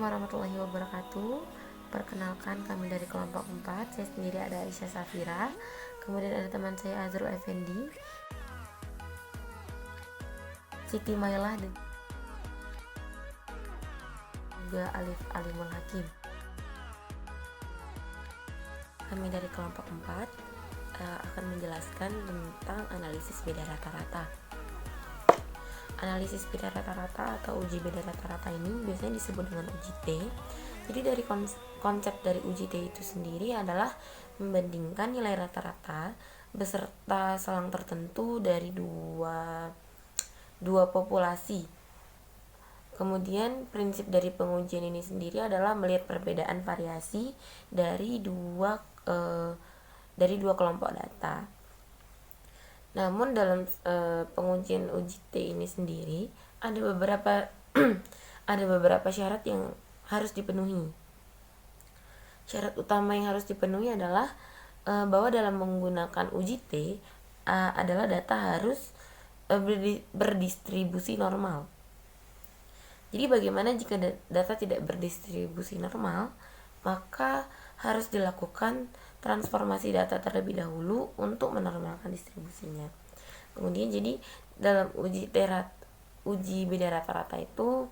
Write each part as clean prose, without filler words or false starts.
warahmatullahi wabarakatuh. Perkenalkan, kami dari kelompok 4. Saya sendiri ada Aisyah Safira. Kemudian ada teman saya Azrul Effendi, Siti Mailah, dan juga Alif Alimul Hakim. Kami dari kelompok 4 akan menjelaskan tentang analisis beda rata-rata. Analisis beda rata-rata atau uji beda rata-rata ini biasanya disebut dengan uji T. Jadi dari konsep dari uji T itu sendiri adalah membandingkan nilai rata-rata beserta selang tertentu dari dua populasi. Kemudian prinsip dari pengujian ini sendiri adalah melihat perbedaan variasi dari dua kelompok data. Namun dalam pengujian uji T ini sendiri ada beberapa ada beberapa syarat yang harus dipenuhi. Syarat utama yang harus dipenuhi adalah bahwa dalam menggunakan uji T adalah data harus berdistribusi normal. Jadi bagaimana jika data tidak berdistribusi normal? Maka harus dilakukan transformasi data terlebih dahulu untuk menormalkan distribusinya. Kemudian jadi dalam uji beda rata-rata itu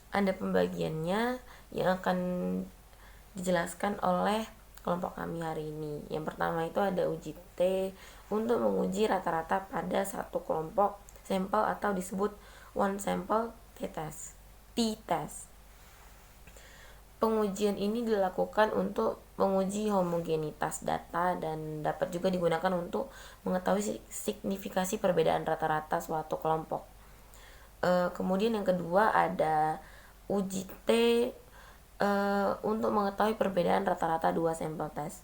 ada pembagiannya yang akan dijelaskan oleh kelompok kami hari ini. Yang pertama itu ada uji T untuk menguji rata-rata pada satu kelompok sampel atau disebut one sample t-test. Pengujian ini dilakukan untuk menguji homogenitas data dan dapat juga digunakan untuk mengetahui signifikasi perbedaan rata-rata suatu kelompok. Kemudian yang kedua ada uji T untuk mengetahui perbedaan rata-rata dua sampel tes,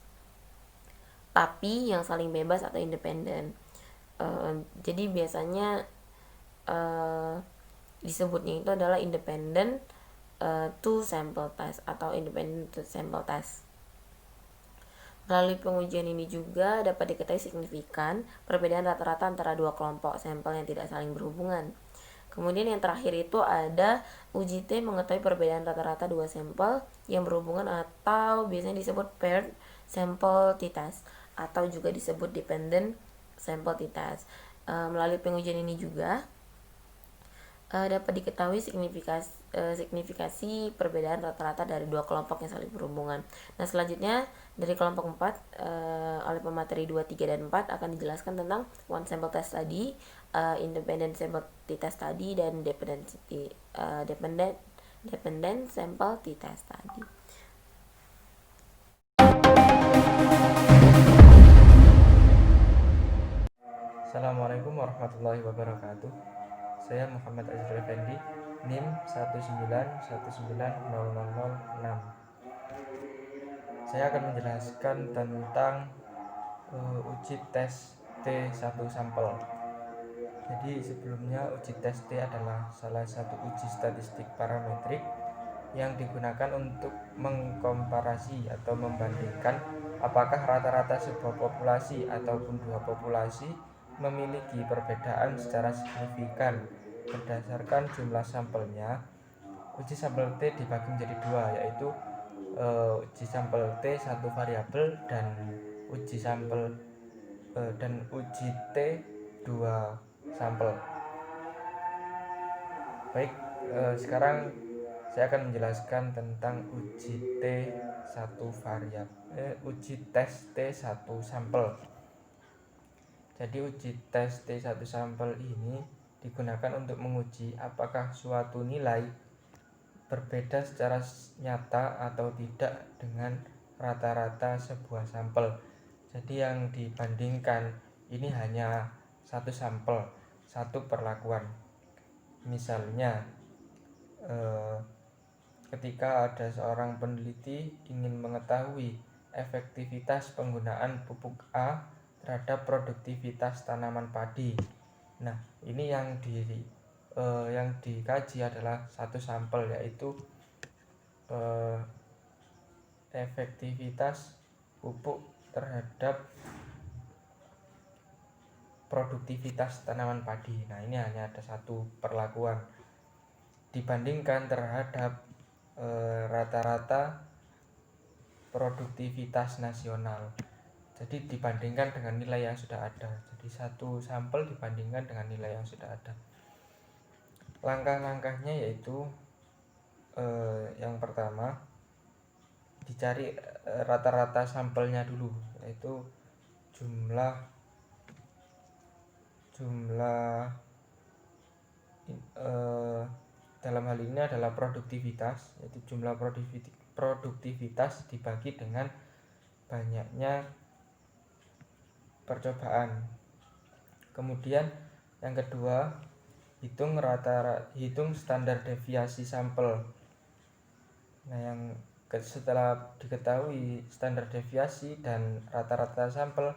tapi yang saling bebas atau independen. Jadi biasanya disebutnya itu adalah independent two sample test atau independent two sample test. Melalui pengujian ini juga dapat diketahui signifikan perbedaan rata-rata antara dua kelompok sampel yang tidak saling berhubungan. Kemudian yang terakhir itu ada uji T mengetahui perbedaan rata-rata dua sampel yang berhubungan atau biasanya disebut paired sample t-test atau juga disebut dependent sample t-test. Melalui pengujian ini juga dapat diketahui signifikasi perbedaan rata-rata dari dua kelompok yang saling berhubungan. Nah, selanjutnya dari kelompok 4 oleh pemateri 2, 3, dan 4 akan dijelaskan tentang one sample test tadi, independent sample t-test tadi, dan dependent sample t-test tadi. Assalamualaikum warahmatullahi wabarakatuh. Saya Muhammad Azrul Effendi, NIM 1919006. Saya akan menjelaskan tentang uji tes T1 sampel. Jadi sebelumnya uji tes T adalah salah satu uji statistik parametrik yang digunakan untuk mengkomparasi atau membandingkan apakah rata-rata sebuah populasi ataupun dua populasi memiliki perbedaan secara signifikan berdasarkan jumlah sampelnya. Uji sampel T dibagi menjadi dua, yaitu uji sampel T satu variabel dan uji T dua sampel. Baik, sekarang saya akan menjelaskan tentang uji tes T1 sampel. Jadi uji tes T1 sampel ini digunakan untuk menguji apakah suatu nilai berbeda secara nyata atau tidak dengan rata-rata sebuah sampel. Jadi yang dibandingkan ini hanya satu sampel, satu perlakuan. Misalnya ketika ada seorang peneliti ingin mengetahui efektivitas penggunaan pupuk A terhadap produktivitas tanaman padi. Nah, ini yang dikaji adalah satu sampel, yaitu efektivitas pupuk terhadap produktivitas tanaman padi. Nah, ini hanya ada satu perlakuan dibandingkan terhadap rata-rata produktivitas nasional. Jadi dibandingkan dengan nilai yang sudah ada. Jadi satu sampel dibandingkan dengan nilai yang sudah ada. Langkah-langkahnya yaitu yang pertama dicari rata-rata sampelnya dulu, yaitu jumlah dalam hal ini adalah produktivitas, yaitu jumlah produktivitas dibagi dengan banyaknya percobaan. Kemudian yang kedua, hitung standar deviasi sampel. Nah, setelah diketahui standar deviasi dan rata-rata sampel,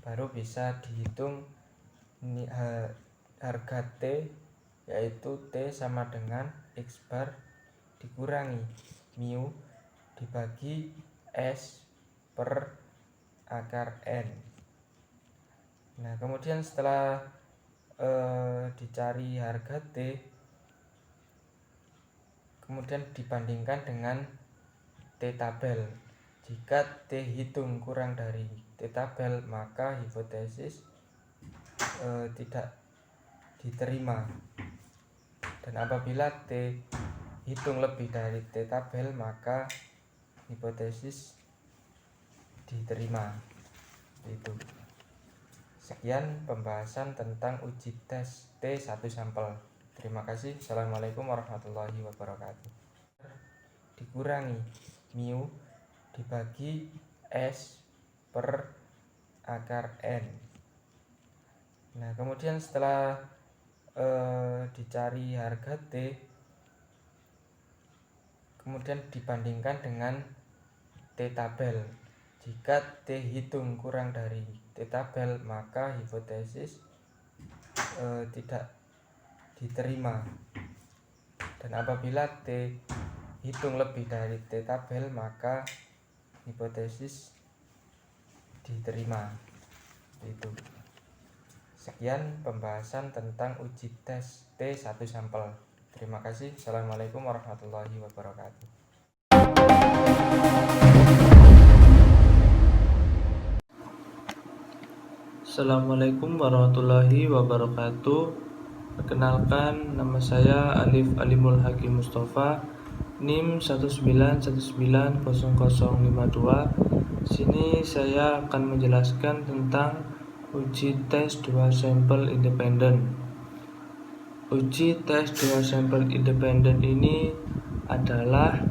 baru bisa dihitung harga T, yaitu T sama dengan X bar dikurangi mu dibagi S per akar N. Nah, kemudian setelah dicari harga T, kemudian dibandingkan dengan T tabel. Jika T hitung kurang dari T tabel, maka hipotesis tidak diterima. Dan apabila T hitung lebih dari T tabel, maka hipotesis diterima. Itu. Sekian pembahasan tentang uji tes T1 sampel. Terima kasih. Assalamualaikum warahmatullahi wabarakatuh. Dikurangi mu dibagi S per akar N. Nah, kemudian setelah dicari harga T, kemudian dibandingkan dengan T tabel. Jika T hitung kurang dari T tabel, maka hipotesis tidak diterima. Dan apabila T hitung lebih dari T tabel, maka hipotesis diterima. Itu. Sekian pembahasan tentang uji tes T1 sampel. Terima kasih. Assalamualaikum warahmatullahi wabarakatuh. Assalamualaikum warahmatullahi wabarakatuh. Perkenalkan, nama saya Alif Alimul Hakim Mustafa, NIM 191900052. Sini saya akan menjelaskan tentang uji tes 2 sampel independen. Uji tes 2 sampel independen ini adalah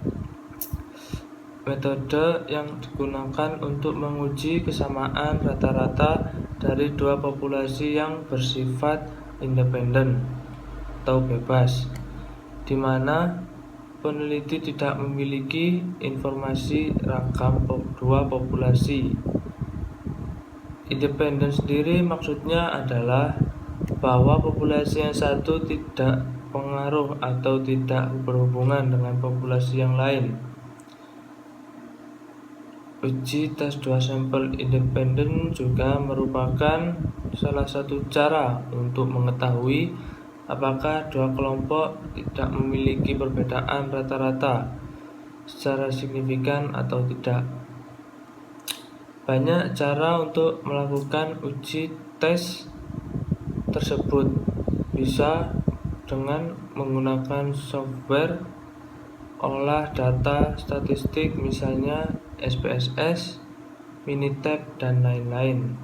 metode yang digunakan untuk menguji kesamaan rata-rata dari dua populasi yang bersifat independen atau bebas, di mana peneliti tidak memiliki informasi rakam dua populasi. Independen sendiri maksudnya adalah bahwa populasi yang satu tidak pengaruh atau tidak berhubungan dengan populasi yang lain. Uji tes 2 sampel independen juga merupakan salah satu cara untuk mengetahui apakah dua kelompok tidak memiliki perbedaan rata-rata secara signifikan atau tidak. Banyak cara untuk melakukan uji tes tersebut, bisa dengan menggunakan software olah data statistik, misalnya SPSS, Minitab, dan lain-lain.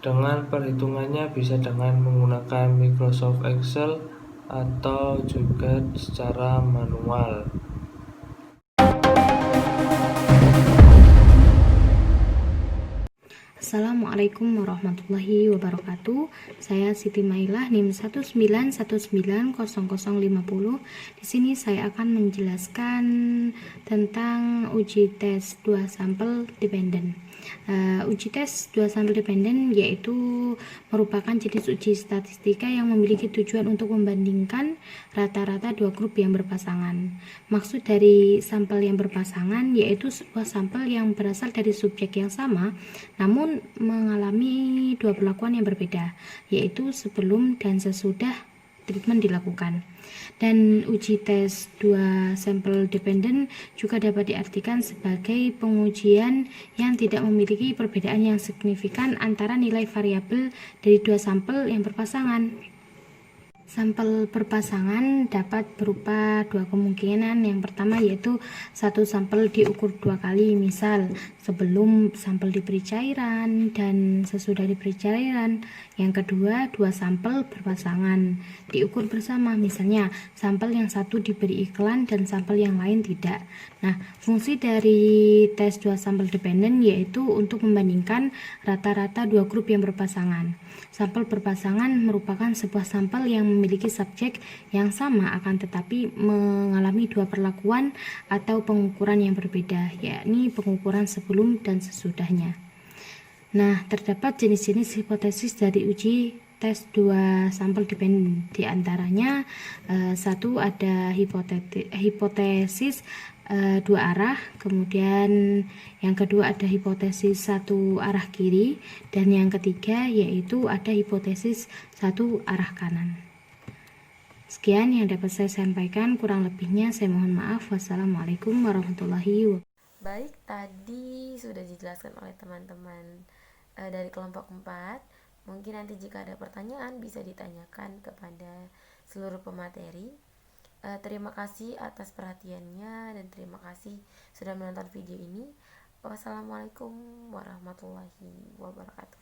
Dengan perhitungannya bisa dengan menggunakan Microsoft Excel atau juga secara manual. Assalamualaikum warahmatullahi wabarakatuh. Saya Siti Mailah, NIM 191900050. Di sini saya akan menjelaskan tentang uji tes 2 sampel dependen. Uji tes 2 sampel dependen yaitu merupakan jenis uji statistika yang memiliki tujuan untuk membandingkan rata-rata dua grup yang berpasangan. Maksud dari sampel yang berpasangan yaitu sebuah sampel yang berasal dari subjek yang sama namun mengalami dua perlakuan yang berbeda, yaitu sebelum dan sesudah treatment dilakukan. Dan uji tes dua sampel dependent juga dapat diartikan sebagai pengujian yang tidak memiliki perbedaan yang signifikan antara nilai variabel dari dua sampel yang berpasangan. Sampel berpasangan dapat berupa dua kemungkinan. Yang pertama yaitu satu sampel diukur dua kali, misal sebelum sampel diberi cairan dan sesudah diberi cairan. Yang kedua, dua sampel berpasangan diukur bersama, misalnya sampel yang satu diberi iklan dan sampel yang lain tidak. Nah, fungsi dari tes dua sampel dependent yaitu untuk membandingkan rata-rata dua grup yang berpasangan. Sampel berpasangan merupakan sebuah sampel yang memiliki subjek yang sama akan tetapi mengalami dua perlakuan atau pengukuran yang berbeda, yakni pengukuran sebelum dan sesudahnya. Nah, terdapat jenis-jenis hipotesis dari uji tes dua sampel dependent. Di antaranya satu ada hipotesis dua arah, kemudian yang kedua ada hipotesis satu arah kiri, dan yang ketiga yaitu ada hipotesis satu arah kanan. Sekian yang dapat saya sampaikan, kurang lebihnya saya mohon maaf. Wassalamualaikum warahmatullahi wabarakatuh. Baik, tadi sudah dijelaskan oleh teman-teman dari kelompok 4. Mungkin nanti jika ada pertanyaan bisa ditanyakan kepada seluruh pemateri. Terima kasih atas perhatiannya dan terima kasih sudah menonton video ini. Wassalamualaikum warahmatullahi wabarakatuh.